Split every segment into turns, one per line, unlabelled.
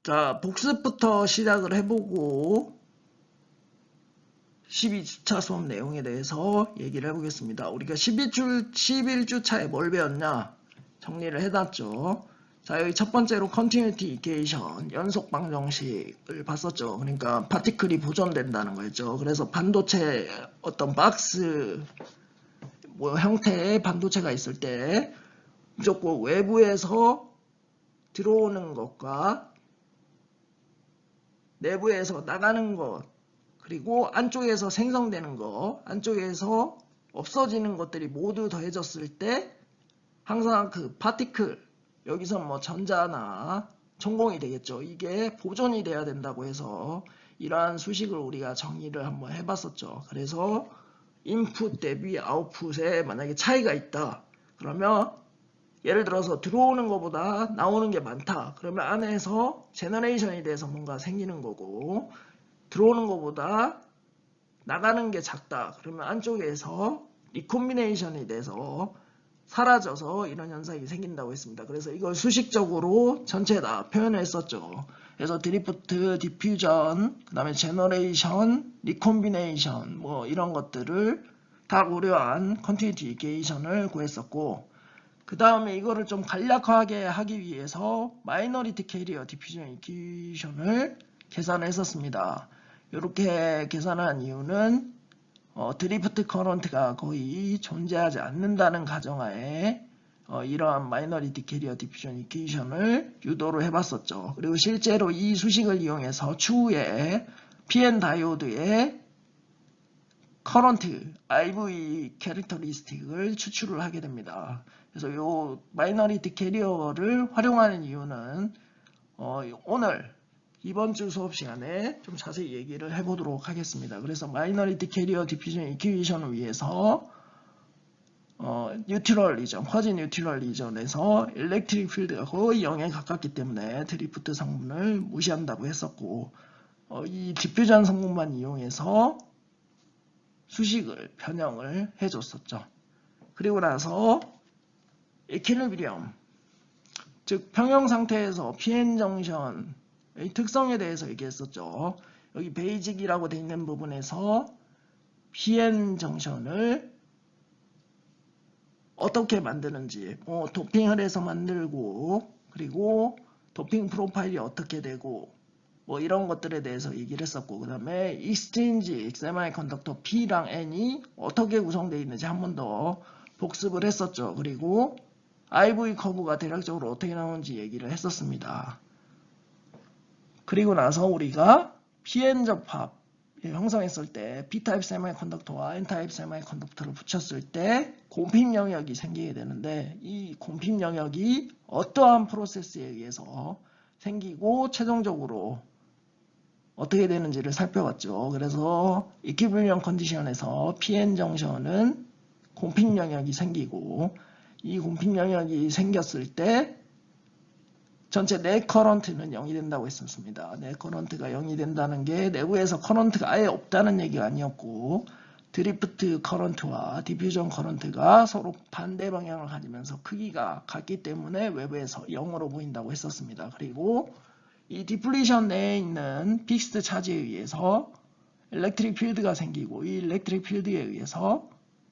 자, 복습부터 시작을 해보고 12주차 수업 내용에 대해서 얘기를 해보겠습니다. 우리가 11주차에 뭘 배웠냐? 정리를 해놨죠. 자, 여기 첫 번째로 Continuity Equation, 연속 방정식을 봤었죠. 그러니까 파티클이 보존된다는 거였죠. 그래서 반도체 어떤 박스 형태의 반도체가 있을 때 무조건 외부에서 들어오는 것과 내부에서 나가는 것, 그리고 안쪽에서 생성되는 것, 안쪽에서 없어지는 것들이 모두 더해졌을 때 항상 그 파티클, 여기서 뭐 전자나 전공이 되겠죠. 이게 보존이 돼야 된다고 해서 이러한 수식을 우리가 정리를 한번 해봤었죠. 그래서 인풋 대비 아웃풋에 만약에 차이가 있다. 그러면 예를 들어서 들어오는 것보다 나오는 게 많다. 그러면 안에서 제너레이션에 대해서 뭔가 생기는 거고, 들어오는 것보다 나가는 게 작다. 그러면 안쪽에서 리콤비네이션에 대해서 사라져서 이런 현상이 생긴다고 했습니다. 그래서 이걸 수식적으로 전체 다 표현을 했었죠. 그래서 드리프트, 디퓨전, 그 다음에 제너레이션, 리콤비네이션 뭐 이런 것들을 다 고려한 컨티뉴티 이퀘이션을 구했었고, 그 다음에 이거를 좀 간략하게 하기 위해서 마이너리티 캐리어 디퓨전 이퀘이션을 계산했었습니다. 이렇게 계산한 이유는 드리프트 커런트가 거의 존재하지 않는다는 가정하에 이러한 마이너리티 캐리어 디퓨전 이퀘이션을 유도를 해봤었죠. 그리고 실제로 이 수식을 이용해서 추후에 PN 다이오드의 커런트 IV 캐릭터리스틱을 추출을 하게 됩니다. 그래서 이 마이너리티 캐리어를 활용하는 이유는 오늘 이번 주 수업 시간에 좀 자세히 얘기를 해보도록 하겠습니다. 그래서 마이너리티 캐리어 디퓨전 이퀘이션을 위해서 뉴트럴 리전, 퍼지 뉴트럴 리전에서 일렉트릭 필드가 거의 0에 가깝기 때문에 드리프트 성분을 무시한다고 했었고, 이 디퓨전 성분만 이용해서 수식을 변형을 해줬었죠. 그리고 나서 이퀴리브리엄, 즉 평형 상태에서 PN 정션의 특성에 대해서 얘기했었죠. 여기 베이직이라고 되어 있는 부분에서 PN 정션을 어떻게 만드는지, 도핑을 해서 만들고, 그리고 도핑 프로파일이 어떻게 되고, 뭐 이런 것들에 대해서 얘기를 했었고, 그 다음에 익스체인지 세마이컨덕터 P랑 N이 어떻게 구성되어 있는지 한 번 더 복습을 했었죠. 그리고 IV 커브가 대략적으로 어떻게 나오는지 얘기를 했었습니다. 그리고 나서 우리가 PN 접합 형성했을 때 P타입 세마이컨덕터와 N타입 세마이컨덕터를 붙였을 때 곰핍 영역이 생기게 되는데, 이 곰핍 영역이 어떠한 프로세스에 의해서 생기고 최종적으로 어떻게 되는지를 살펴봤죠. 그래서 이퀴리브리엄 컨디션에서 PN 정션은 곰핍 영역이 생기고, 이 곰핍 영역이 생겼을 때 전체 넷 커런트는 0이 된다고 했었습니다. 넷 커런트가 0이 된다는 게 내부에서 커런트가 아예 없다는 얘기가 아니었고, 드리프트 커런트와 디퓨전 커런트가 서로 반대 방향을 가지면서 크기가 같기 때문에 외부에서 0으로 보인다고 했었습니다. 그리고 이 디플리션 내에 있는 픽스드 차지에 의해서 일렉트릭 필드가 생기고, 이 일렉트릭 필드에 의해서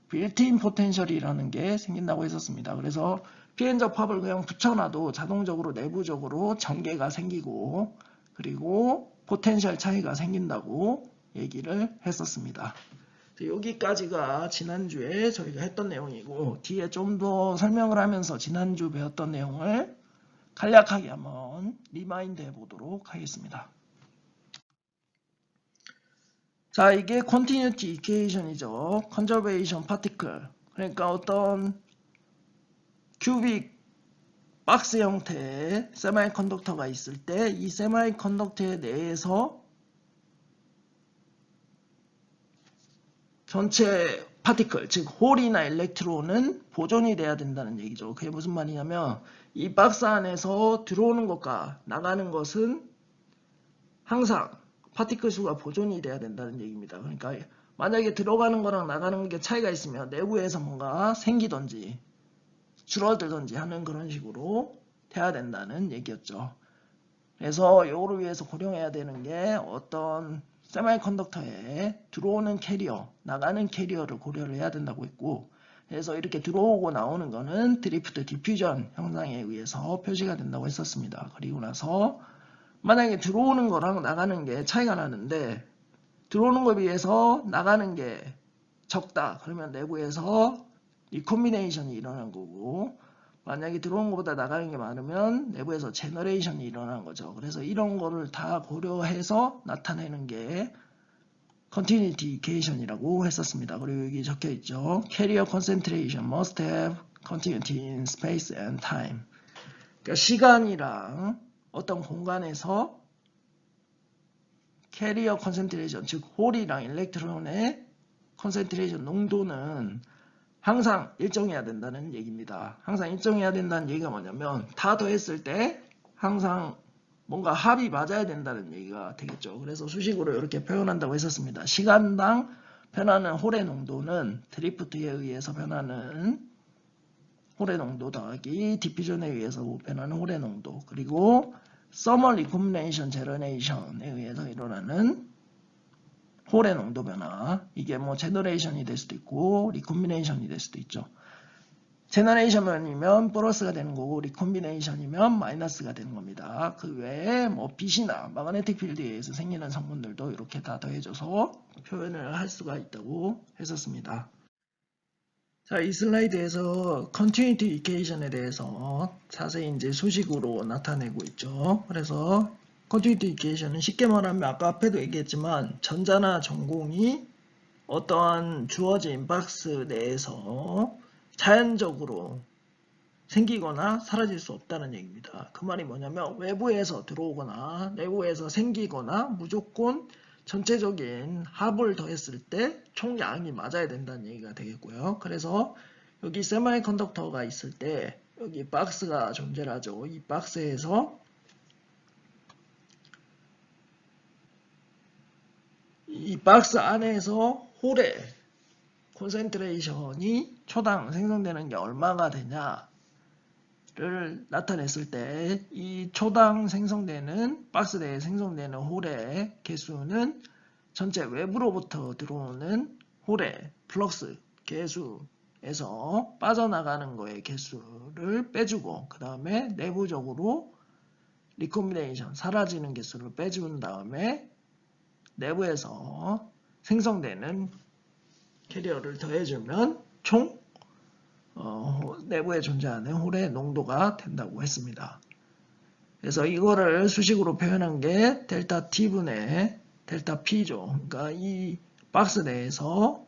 빌트인 포텐셜이라는 게 생긴다고 했었습니다. 그래서 PN 접합을 그냥 붙여놔도 자동적으로 내부적으로 전개가 생기고, 그리고 포텐셜 차이가 생긴다고 얘기를 했었습니다. 여기까지가 지난주에 저희가 했던 내용이고, 뒤에 좀 더 설명을 하면서 지난주 배웠던 내용을 간략하게 한번 리마인드 해보도록 하겠습니다. 자, 이게 Continuity Equation이죠. Conservation Particle. 그러니까 어떤 큐빅 박스 형태의 세마이컨덕터가 있을 때 이 세마이컨덕터 내에서 전체 파티클, 즉 홀이나 일렉트론은 보존이 돼야 된다는 얘기죠. 그게 무슨 말이냐면 이 박스 안에서 들어오는 것과 나가는 것은 항상 파티클 수가 보존이 돼야 된다는 얘기입니다. 그러니까 만약에 들어가는 거랑 나가는 게 차이가 있으면 내부에서 뭔가 그래서 이거를 위해서 고려해야 되는 게 어떤 세미컨덕터에 들어오는 캐리어, 나가는 캐리어를 고려를 해야 된다고 했고, 그래서 이렇게 들어오고 나오는 거는 드리프트 디퓨전 현상에 의해서 표시가 된다고 했었습니다. 그리고 나서 만약에 들어오는 거랑 나가는 게 차이가 나는데 들어오는 거에 비해서 나가는 게 적다. 그러면 내부에서 리콤비네이션이 일어난 거고, 만약에 들어오는 것보다 나가는 게 많으면 내부에서 제너레이션이 일어난 거죠. 그래서 이런 거를 다 고려해서 나타내는 게 Continuity Equation이라고 했었습니다. 그리고 여기 적혀 있죠. Carrier concentration must have continuity in space and time. 그러니까 시간이랑 어떤 공간에서 캐리어 컨센트레이션, 즉 홀이랑 일렉트론의 컨센트레이션 농도는 항상 일정해야 된다는 얘기입니다. 항상 일정해야 된다는 얘기가 뭐냐면 다 더했을 때 항상 뭔가 합이 맞아야 된다는 얘기가 되겠죠. 그래서 수식으로 이렇게 표현한다고 했었습니다. 시간당 변하는 홀의 농도는 드리프트에 의해서 변하는 홀의 농도 더하기 디퓨전에 의해서 변하는 홀의 농도, 그리고 서멀 리콤비네이션 제너레이션에 의해서 일어나는 홀의 농도 변화, 이게 뭐 제너레이션이 될 수도 있고 리콤비네이션이 될 수도 있죠. 제너레이션이면 플러스가 되는 거고 리콤비네이션이면 마이너스가 되는 겁니다. 그 외에 뭐 빛이나 마그네틱 필드에 의해서 생기는 성분들도 이렇게 다 더해져서 표현을 할 수가 있다고 했었습니다. 자, 이 슬라이드에서 Continuity Equation에 대해서 자세히 이제 수식으로 나타내고 있죠. 그래서 Continuity Equation은 쉽게 말하면 아까 앞에도 얘기했지만 전자나 전공이 어떠한 주어진 박스 내에서 자연적으로 생기거나 사라질 수 없다는 얘기입니다. 그 말이 뭐냐면 외부에서 들어오거나 내부에서 생기거나 무조건 전체적인 합을 더했을 때 총량이 맞아야 된다는 얘기가 되겠고요. 그래서 여기 세미컨덕터가 있을 때 여기 박스가 존재하죠. 이 박스에서 이 박스 안에서 홀의 콘센트레이션이 초당 생성되는 게 얼마가 되냐를 나타냈을 때 이 초당 생성되는 박스 내에 생성되는 홀의 개수는 전체 외부로부터 들어오는 홀의 플럭스 개수에서 빠져나가는 거의 개수를 빼주고 그 다음에 내부적으로 리콤비네이션 사라지는 개수를 빼준 다음에 내부에서 생성되는 캐리어를 더해주면 총 내부에 존재하는 홀의 농도가 된다고 했습니다. 그래서 이거를 수식으로 표현한 게 델타 T분의 델타 P죠. 그러니까 이 박스 내에서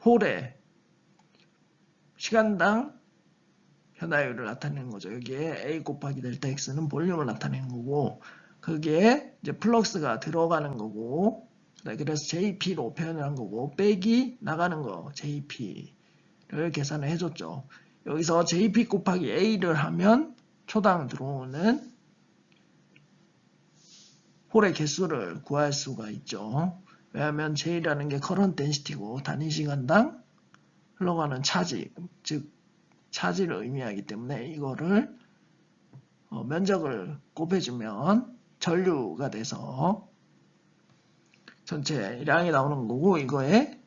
홀의 시간당 변화율을 나타내는 거죠. 여기에 A 곱하기 델타 X는 볼륨을 나타내는 거고 그게 이제 플럭스가 들어가는 거고 그래서 JP로 표현을 한 거고 빼기 나가는 거 JP를 계산을 해줬죠. 여기서 JP 곱하기 A를 하면 초당 들어오는 홀의 개수를 구할 수가 있죠. 왜냐하면 J라는 게 커런트 덴시티고 단위 시간당 흘러가는 차지, 즉 차지를 의미하기 때문에 이거를 면적을 곱해주면 전류가 돼서 전체량이 나오는 거고 이거에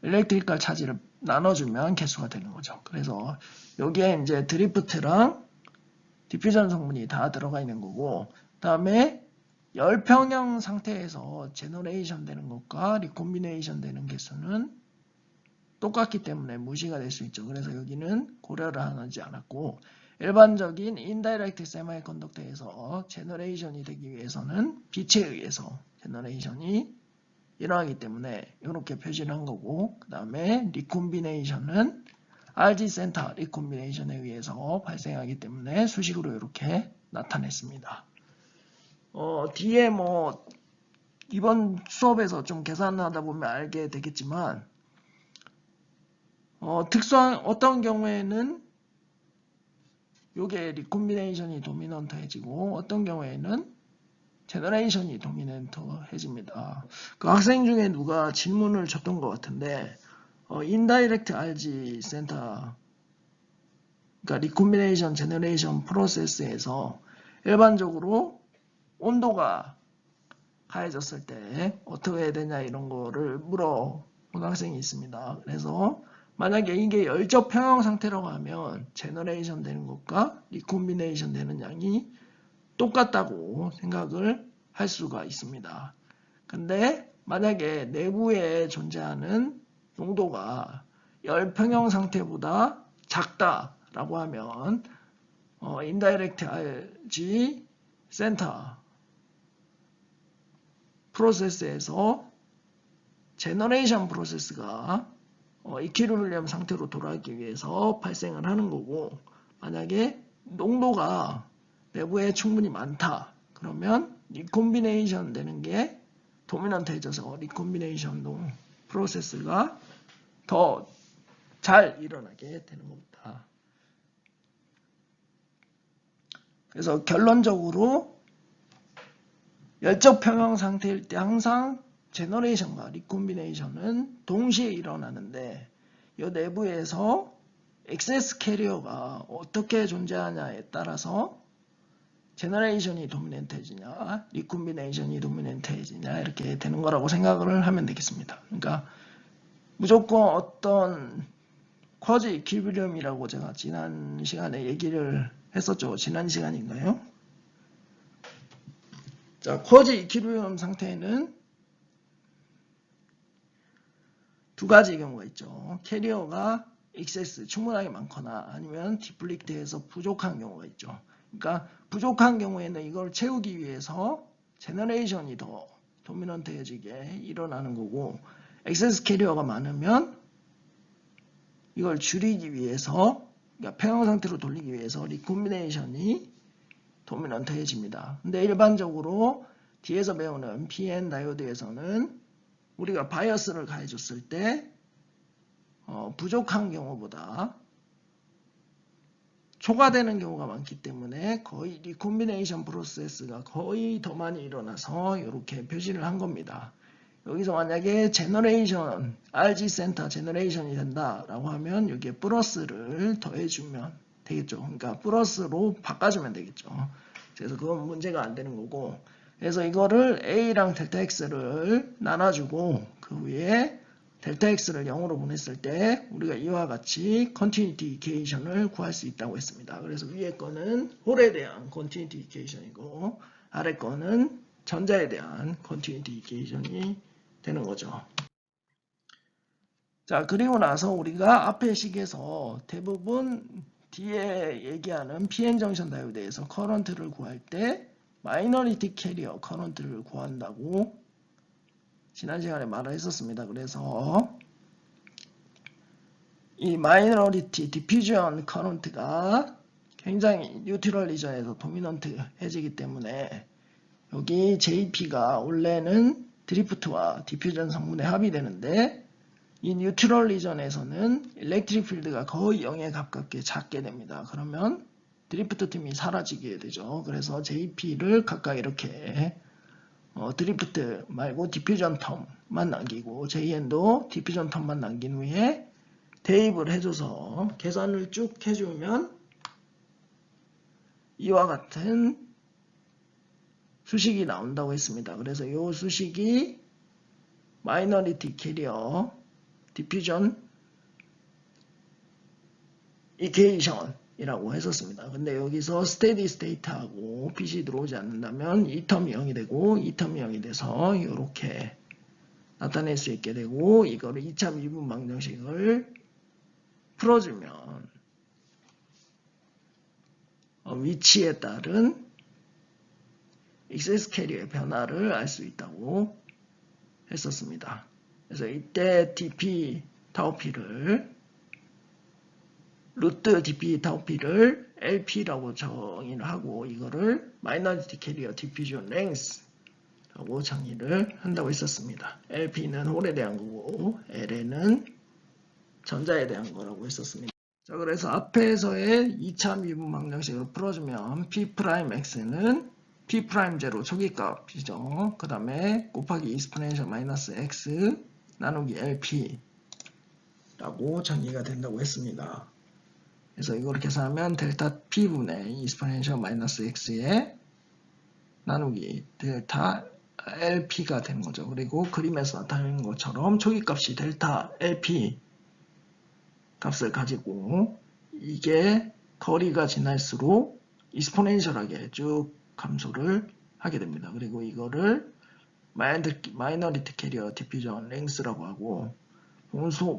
일렉트리컬 차지를 나눠주면 개수가 되는 거죠. 그래서 여기에 이제 드리프트랑 디퓨전 성분이 다 들어가 있는 거고 그 다음에 열평형 상태에서 제너레이션 되는 것과 리콤비네이션 되는 개수는 똑같기 때문에 무시가 될 수 있죠. 그래서 여기는 고려를 하지 않았고 일반적인 인다이렉트 세미컨덕터에서 제너레이션이 되기 위해서는 빛에 의해서 제너레이션이 일어나기 때문에 이렇게 표시를 한 거고 그 다음에 리콤비네이션은 RG 센터 리콤비네이션에 의해서 발생하기 때문에 수식으로 이렇게 나타냈습니다. 뒤에 뭐 이번 수업에서 좀 계산하다 보면 알게 되겠지만 특수한 어떤 경우에는 요게 리콤비네이션이 도미넌트해지고 어떤 경우에는 제너레이션이 도미넌트해집니다. 그 학생 중에 누가 질문을 줬던 것 같은데 인다이렉트 RG 센터 그러니까 리콤비네이션 제너레이션 프로세스에서 일반적으로 온도가 가해졌을 때 어떻게 해야 되냐 이런 거를 물어본 학생이 있습니다. 그래서 만약에 이게 열적 평형 상태라고 하면 제너레이션 되는 것과 리콤비네이션 되는 양이 똑같다고 생각을 할 수가 있습니다. 근데 만약에 내부에 존재하는 농도가 열평형 상태보다 작다라고 하면 인다이렉트 RG 센터 프로세스에서 제너레이션 프로세스가 이퀴리브리엄 상태로 돌아가기 위해서 발생을 하는 거고, 만약에 농도가 내부에 충분히 많다 그러면 리콤비네이션 되는 게 도미넌트해져서 리콤비네이션 프로세스가 더 잘 일어나게 되는 겁니다. 그래서 결론적으로 열적 평형 상태일 때 항상 제너레이션과 리콤비네이션은 동시에 일어나는데 이 내부에서 엑세스 캐리어가 어떻게 존재하냐에 따라서 제너레이션이 도미넌트해지냐 리콤비네이션이 도미넌트해지냐 이렇게 되는 거라고 생각을 하면 되겠습니다. 그러니까 무조건 어떤 쿼즈 이퀴리브리엄이라고 제가 지난 시간에 얘기를 했었죠. 지난 시간인가요? 자, 쿼즈 이퀴리브리엄 상태에는 두 가지 경우가 있죠. 캐리어가 엑세스 충분하게 많거나 아니면 디플리트에서 부족한 경우가 있죠. 그러니까 부족한 경우에는 이걸 채우기 위해서 제너레이션이 더 도미넌트해지게 일어나는 거고, 엑세스 캐리어가 많으면 이걸 줄이기 위해서, 그러니까 평형 상태로 돌리기 위해서 리콤비네이션이 도미넌트해집니다. 근데 일반적으로 뒤에서 배우는 PN 다이오드에서는 우리가 바이어스를 가해줬을 때 부족한 경우보다 초과되는 경우가 많기 때문에 거의 리콤비네이션 프로세스가 거의 더 많이 일어나서 이렇게 표시를 한 겁니다. 여기서 만약에 제너레이션, RG 센터 제너레이션이 된다라고 하면 여기에 플러스를 더해주면 되겠죠. 그러니까 플러스로 바꿔주면 되겠죠. 그래서 그건 문제가 안 되는 거고, 그래서 이거를 A랑 델타 X를 나눠주고 그 위에 델타 X를 0으로 보냈을 때 우리가 이와 같이 컨티뉴티 이퀘이션을 구할 수 있다고 했습니다. 그래서 위에 거는 홀에 대한 컨티뉴티 이퀘이션이고 아래 거는 전자에 대한 컨티뉴티 이퀘이션이 되는 거죠. 자, 그리고 나서 우리가 앞의 식에서 대부분 뒤에 얘기하는 PN 정션 다이오드에서 커런트를 구할 때 마이너리티 캐리어 커런트를 구한다고 지난 시간에 말을 했었습니다. 그래서 이 마이너리티 디퓨전 커런트가 굉장히 뉴트럴 리전에서 도미넌트해지기 때문에 여기 JP가 원래는 드리프트와 디퓨전 성분의 합이 되는데 이 뉴트럴 리전에서는 일렉트릭 필드가 거의 0에 가깝게 작게 됩니다. 그러면 드리프트 틈이 사라지게 되죠. 그래서 JP를 각각 이렇게 드리프트 말고 디퓨전 텀만 남기고 JN도 디퓨전 텀만 남긴 후에 대입을 해줘서 계산을 쭉 해주면 이와 같은 수식이 나온다고 했습니다. 그래서 이 수식이 마이너리티 캐리어 디퓨전 이퀘이션이라고 했었습니다. 근데 여기서 스테디 스테이트하고 빛이 들어오지 않는다면 이 텀이 0이 되고 이 텀이 0이 돼서 이렇게 나타낼 수 있게 되고, 이거를 2차 미분 방정식을 풀어주면 위치에 따른 엑세스 캐리어의 변화를 알 수 있다고 했었습니다. 그래서 이때 dp 타우피를 루트 dp 타우피를 lp라고 정의를 하고 이거를 마이너리티 캐리어 디퓨전 랭스라고 정의를 한다고 했었습니다. lp는 홀에 대한 거고 ln은 전자에 대한 거라고 했었습니다. 자, 그래서 앞에서의 2차 미분 방정식으로 풀어주면 P'X는 P'0 초기값이죠. 그 다음에 곱하기 익스포넨셜 마이너스 X 나누기 LP라고 정의가 된다고 했습니다. 그래서 이걸 계산하면 델타 P분의 익스포넨셜 마이너스 X에 나누기 델타 LP가 되는 거죠. 그리고 그림에서 나타내는 것처럼 초기값이 델타 LP 값을 가지고 이게 거리가 지날수록 익스포넨셜하게 쭉 감소를 하게 됩니다. 그리고 이거를 마이너리티 캐리어 디퓨전 랭스라고 하고,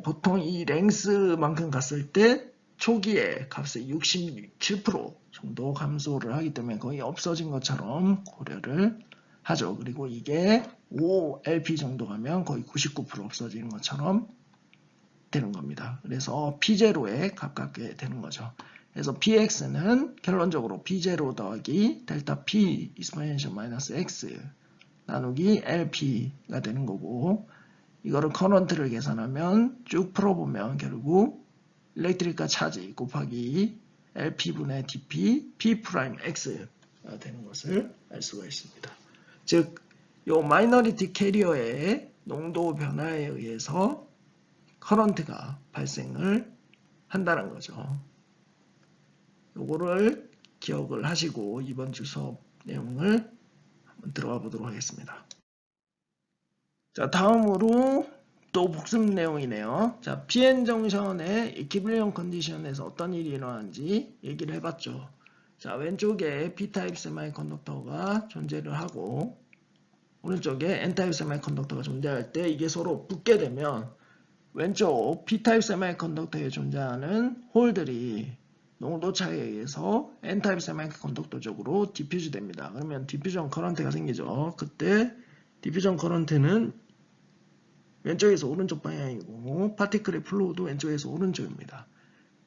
보통 이 랭스만큼 갔을 때 초기에 값의 67% 정도 감소를 하기 때문에 거의 없어진 것처럼 고려를 하죠. 그리고 이게 5LP 정도 가면 거의 99% 없어지는 것처럼 되는 겁니다. 그래서 P0에 가깝게 되는 거죠. 그래서 PX는 결론적으로 P0 더하기 델타 P 익스포넨셜 마이너스 X 나누기 LP가 되는 거고, 이거를 커런트를 계산하면 쭉 풀어보면 결국 일렉트리카 차지 곱하기 LP분의 DP P'X가 되는 것을 알 수가 있습니다. 즉, 요 마이너리티 캐리어의 농도 변화에 의해서 커런트가 발생을 한다는 거죠. 요거를 기억을 하시고 이번 주 수업 내용을 한번 들어가 보도록 하겠습니다. 자, 다음으로 또 복습 내용이네요. 자, PN 정션의 이퀴블리엄 컨디션에서 어떤 일이 일어나는지 얘기를 해봤죠. 자, 왼쪽에 P타입 세미컨덕터가 존재를 하고 오른쪽에 N타입 세미컨덕터가 존재할 때 이게 서로 붙게 되면 왼쪽 P타입 세미컨덕터에 존재하는 홀들이 농도 차이에 의해서 N타입 세미컨덕터 쪽으로 디퓨즈 됩니다. 그러면 디퓨전 커런트가 생기죠. 그때 디퓨전 커런트는 왼쪽에서 오른쪽 방향이고 파티클의 플로우도 왼쪽에서 오른쪽입니다.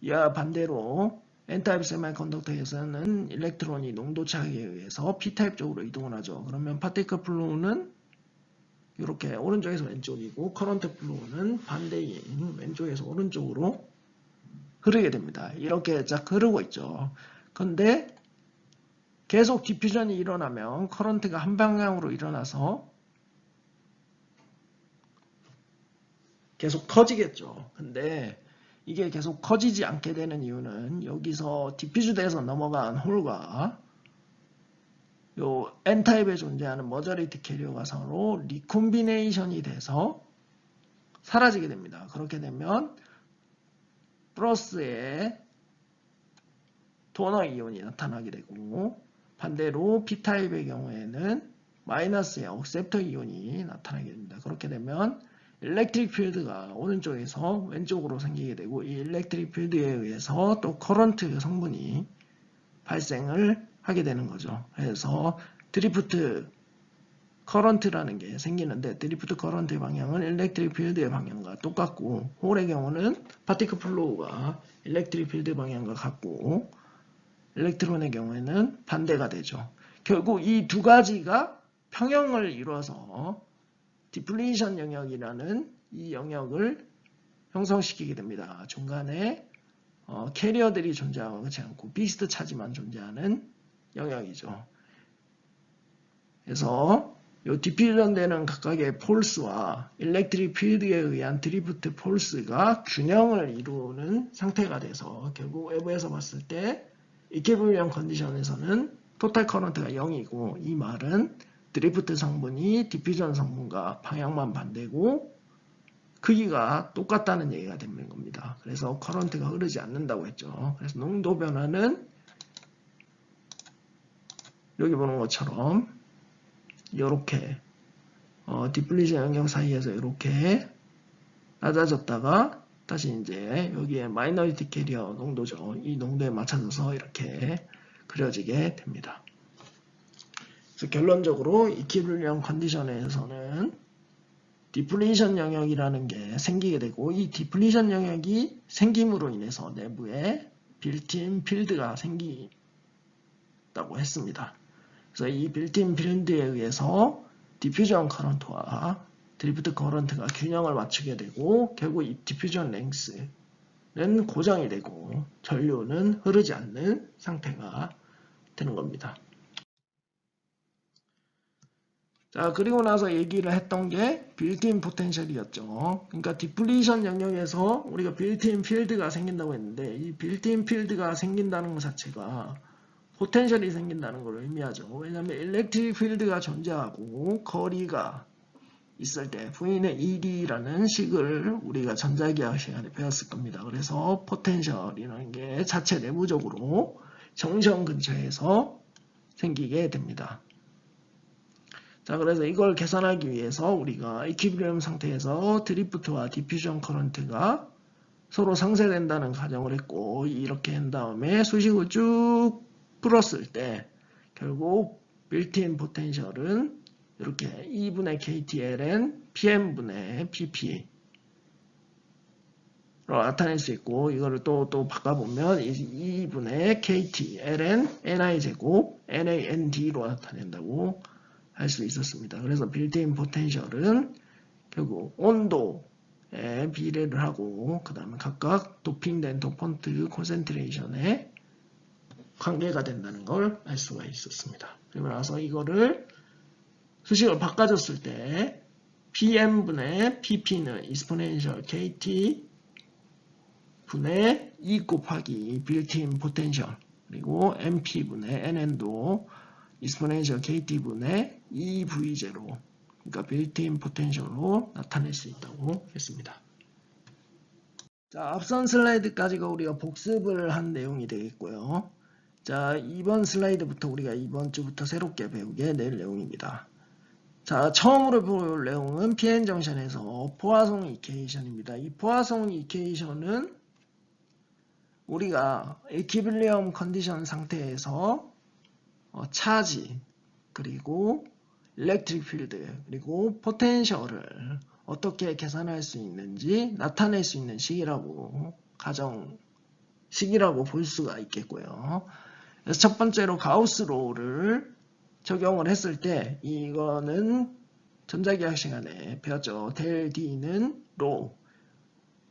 이와 반대로 N타입 세미컨덕터에서는 일렉트론이 농도 차이에 의해서 P타입 쪽으로 이동을 하죠. 그러면 파티클 플로우는 이렇게 오른쪽에서 왼쪽이고 커런트 플로우는 반대인 왼쪽에서 오른쪽으로 흐르게 됩니다. 이렇게 쫙 흐르고 있죠. 근데 계속 디퓨전이 일어나면 커런트가 한 방향으로 일어나서 계속 커지겠죠. 근데 이게 계속 커지지 않게 되는 이유는 여기서 디퓨즈돼서 넘어간 홀과 요 N타입에 존재하는 머저리티 캐리어가 서로 리콤비네이션이 돼서 사라지게 됩니다. 그렇게 되면 플러스에 도너 이온이 나타나게 되고 반대로 P타입의 경우에는 마이너스의 억셉터 이온이 나타나게 됩니다. 그렇게 되면 일렉트릭 필드가 오른쪽에서 왼쪽으로 생기게 되고 이 일렉트릭 필드에 의해서 또 커런트 성분이 발생을 하게 되는 거죠. 그래서 드리프트 커런트라는 게 생기는데 드리프트 커런트의 방향은 일렉트릭 필드의 방향과 똑같고 홀의 경우는 파티클 플로우가 일렉트릭 필드 방향과 같고 일렉트론의 경우에는 반대가 되죠. 결국 이 두 가지가 평형을 이루어서 디플리션 영역이라는 이 영역을 형성시키게 됩니다. 중간에 캐리어들이 존재하지 않고 비스트 차지만 존재하는 영역이죠. 그래서 이 디퓨전되는 각각의 폴스와 일렉트릭 필드에 의한 드리프트 폴스가 균형을 이루는 상태가 돼서 결국 외부에서 봤을 때 이퀴블리엄 컨디션에서는 토탈 커런트가 0이고 이 말은 드리프트 성분이 디퓨전 성분과 방향만 반대고 크기가 똑같다는 얘기가 되는 겁니다. 그래서 커런트가 흐르지 않는다고 했죠. 그래서 농도 변화는 여기 보는 것처럼 이렇게 디플리션 영역 사이에서 이렇게 낮아졌다가 다시 이제 여기에 마이너리티 캐리어 농도죠. 이 농도에 맞춰져서 이렇게 그려지게 됩니다. 그래서 결론적으로 이퀴블리엄 컨디션에서는 디플리션 영역이라는 게 생기게 되고 이 디플리션 영역이 생김으로 인해서 내부에 빌트인 필드가 생긴다고 했습니다. 그래서 이 빌트인 필드에 의해서 디퓨전 커런트와 드리프트 커런트가 균형을 맞추게 되고 결국 이 디퓨전 랭스는 고정이 되고 전류는 흐르지 않는 상태가 되는 겁니다. 자, 그리고 나서 얘기를 했던 게 빌트인 포텐셜이었죠. 그러니까 디플리션 영역에서 우리가 빌트인 필드가 생긴다고 했는데 이 빌트인 필드가 생긴다는 것 자체가 포텐셜이 생긴다는 걸 의미하죠. 왜냐하면 일렉트릭 필드가 존재하고 거리가 있을 때 V는 ED라는 식을 우리가 전자기학 시간에 배웠을 겁니다. 그래서 포텐셜이라는 게 자체 내부적으로 정션 근처에서 생기게 됩니다. 자, 그래서 이걸 계산하기 위해서 우리가 이퀴리bri엄 상태에서 드리프트와 디퓨전 커런트가 서로 상쇄된다는 가정을 했고, 이렇게 한 다음에 수식을 쭉 풀었을 때 결국 빌트인 포텐셜은 이렇게 E분의 KTLN PM분의 PP로 나타낼 수 있고, 이거를 또 바꿔보면 E분의 KTLN NI제곱 NAND로 나타낸다고 할 수 있었습니다. 그래서 빌트인 포텐셜은 결국 온도에 비례를 하고 그 다음에 각각 도핑된 도펀트 콘센트레이션에 관계가 된다는 걸 알 수가 있었습니다. 그리고 나서 이거를 수식을 바꿔줬을 때 PM분의 PP는 exponential KT 분의 E 곱하기 빌트인 포텐셜, 그리고 MP분의 NN도 exponential KT분의 EV0, 그러니까 빌트인 포텐셜로 나타낼 수 있다고 했습니다. 자, 앞선 슬라이드까지가 우리가 복습을 한 내용이 되겠고요. 자, 이번 슬라이드부터 우리가 이번 주부터 새롭게 배우게 될 내용입니다. 자, 처음으로 볼 내용은 PN 정션에서 포화송 이퀘이션입니다. 이 포화송 이퀘이션은 우리가 이퀴리bri엄 컨디션 상태에서 차지, 그리고 일렉트릭 필드, 그리고 포텐셜을 어떻게 계산할 수 있는지 나타낼 수 있는 식이라고 볼 수가 있겠고요. 그래서 첫 번째로 가우스 로우를 적용을 했을 때 이거는 전자기학 시간에 배웠죠. 델 D는 로우.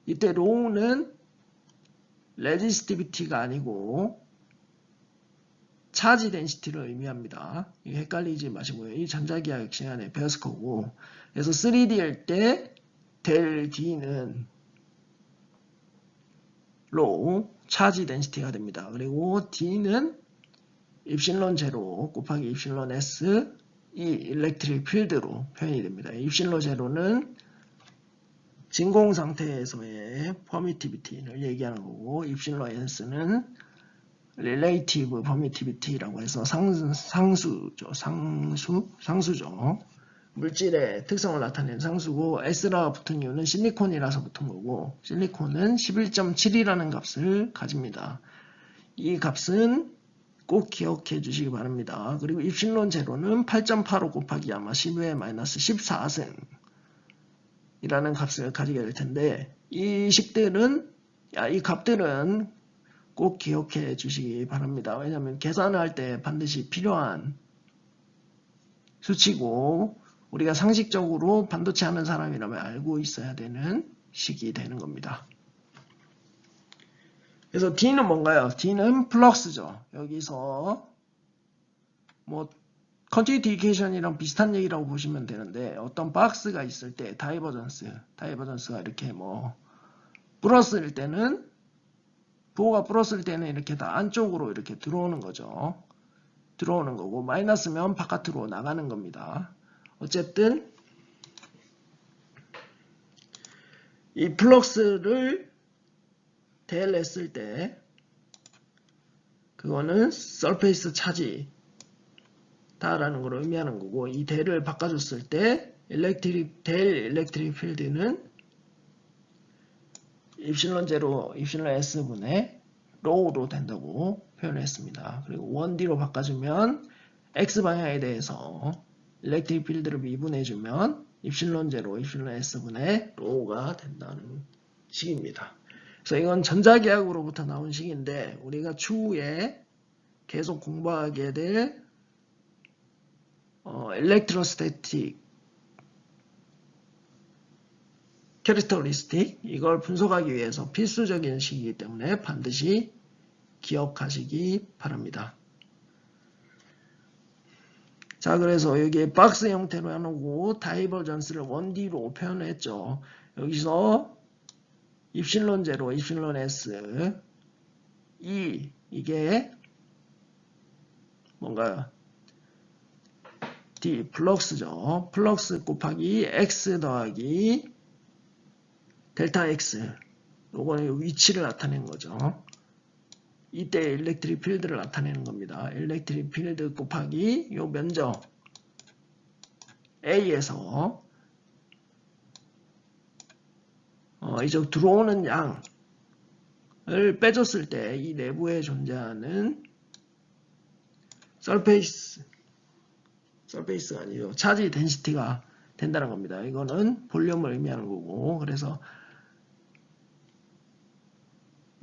이때 로우는 레지스티비티가 아니고 차지 덴시티를 의미합니다. 헷갈리지 마시고요. 이 전자기학 시간에 배웠을 거고, 그래서 3D일 때 델 D는 로우, 차지 덴시티가 됩니다. 그리고 D는 입실론 제로 곱하기 입실론 S 이 일렉트릭 필드로 표현이 됩니다. 입실론 제로는 진공 상태에서의 퍼미티비티를 얘기하는 거고, 입실론 S는 relative permittivity라고 해서 상수죠. 물질의 특성을 나타내는 상수고, S라가 붙은 이유는 실리콘이라서 붙은 거고, 실리콘은 11.7이라는 값을 가집니다. 이 값은 꼭 기억해 주시기 바랍니다. 그리고 입실론 제로는 8.85 곱하기 아마 10의 마이너스 14승 이라는 값을 가지게 될 텐데, 이 값들은 꼭 기억해 주시기 바랍니다. 왜냐하면 계산을 할 때 반드시 필요한 수치고, 우리가 상식적으로 반도체 하는 사람이라면 알고 있어야 되는 식이 되는 겁니다. 그래서 D는 뭔가요? D는 플럭스죠. 여기서 뭐 컨티니티 이퀘이션이랑 비슷한 얘기라고 보시면 되는데, 어떤 박스가 있을 때 다이버전스가 이렇게 불었을 때는, 부호가 불었을 때는 이렇게 다 안쪽으로 이렇게 들어오는 거죠. 들어오는 거고, 마이너스면 바깥으로 나가는 겁니다. 어쨌든 이 플럭스를 델했을 때 그거는 서페이스 차지 다라는 걸 의미하는 거고, 이 델을 바꿔줬을 때 델 일렉트릭 필드는 입실론 제로 입실론 S분의 로우로 된다고 표현했습니다. 그리고 1D로 바꿔주면 X방향에 대해서 일렉트릭 필드를 미분해주면 입실론 제로 입실론 S분의 로우가 된다는 식입니다. 그래서 이건 전자기학으로부터 나온 식인데, 우리가 추후에 계속 공부하게 될 엘렉트로스태틱 캐릭터리스틱, 이걸 분석하기 위해서 필수적인 식이기 때문에 반드시 기억하시기 바랍니다. 자, 그래서 여기에 박스 형태로 해놓고 다이버전스를 1D로 표현했죠. 여기서 입실론 제로, 입실론 S 이게 뭔가 D 플럭스죠. 플럭스 곱하기 X 더하기 델타 X. 요거는 위치를 나타내는 거죠. 이때 일렉트릭 필드를 나타내는 겁니다. 일렉트릭 필드 곱하기 요 면적 A에서 이쪽 들어오는 양을 빼줬을 때 이 내부에 존재하는 서페이스가 아니죠. 차지 덴시티가 된다는 겁니다. 이거는 볼륨을 의미하는 거고, 그래서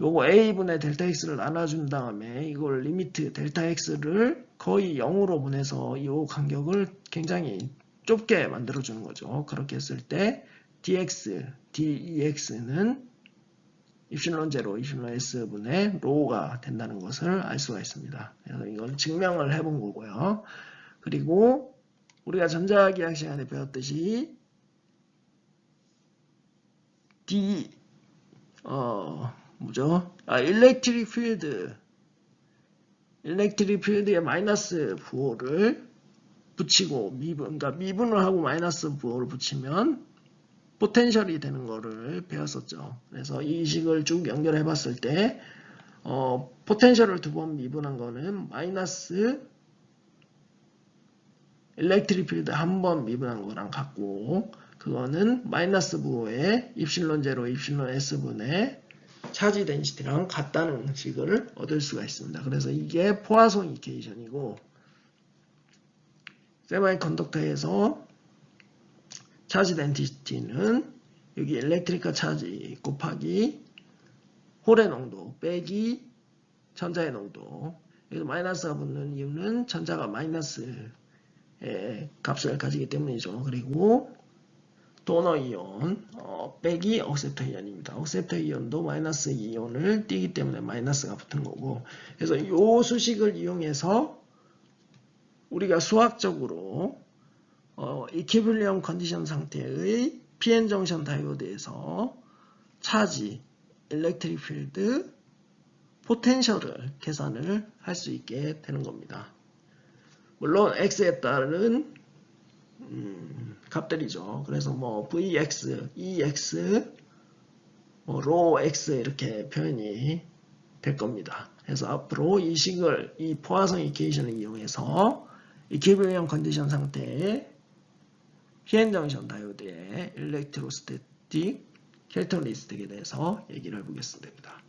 요거 A분의 델타 X를 나눠준 다음에 이걸 리미트 델타 X를 거의 0으로 보내서 이 간격을 굉장히 좁게 만들어주는 거죠. 그렇게 했을 때 dx, dex는 입실론 제로, 입실론 s분의 로우가 된다는 것을 알 수가 있습니다. 그래서 이건 증명을 해본 거고요. 그리고 우리가 전자기학 시간에 배웠듯이 일렉트릭 필드에 마이너스 부호를 붙이고 그러니까 미분을 하고 마이너스 부호를 붙이면 포텐셜이 되는 거를 배웠었죠. 그래서 이 식을 쭉 연결해 봤을 때 포텐셜을 두 번 미분한 거는 마이너스 일렉트릭 필드 한 번 미분한 거랑 같고, 그거는 마이너스 부호의 입실론 제로, 입실론 s분의 차지 덴시티랑 같다는 식을 얻을 수가 있습니다. 그래서 이게 포화송 이퀘이션이고, 세마이컨덕터에서 차지 덴시티는 여기 일렉트리컬 차지 곱하기 홀의 농도 빼기 전자의 농도. 여기서 마이너스가 붙는 이유는 전자가 마이너스의 값을 가지기 때문이죠. 그리고 도너 이온 빼기 억셉터 이온입니다. 억셉터 이온도 마이너스 이온을 띄기 때문에 마이너스가 붙은 거고, 그래서 이 수식을 이용해서 우리가 수학적으로 이퀴빌리엄 컨디션 상태의 PN 정션 다이오드에서 차지, 일렉트릭 필드, 포텐셜을 계산을 할 수 있게 되는 겁니다. 물론 X에 따른 값들이죠. 그래서 뭐 VX, EX, 로 X 이렇게 표현이 될 겁니다. 그래서 앞으로 이 식을 이 포화성 이퀘이션을 이용해서 이퀴빌리엄 컨디션 상태의 PN 정션 다이오드의 일렉트로스태틱 캐릭터리스틱에 대해서 얘기를 해보겠습니다.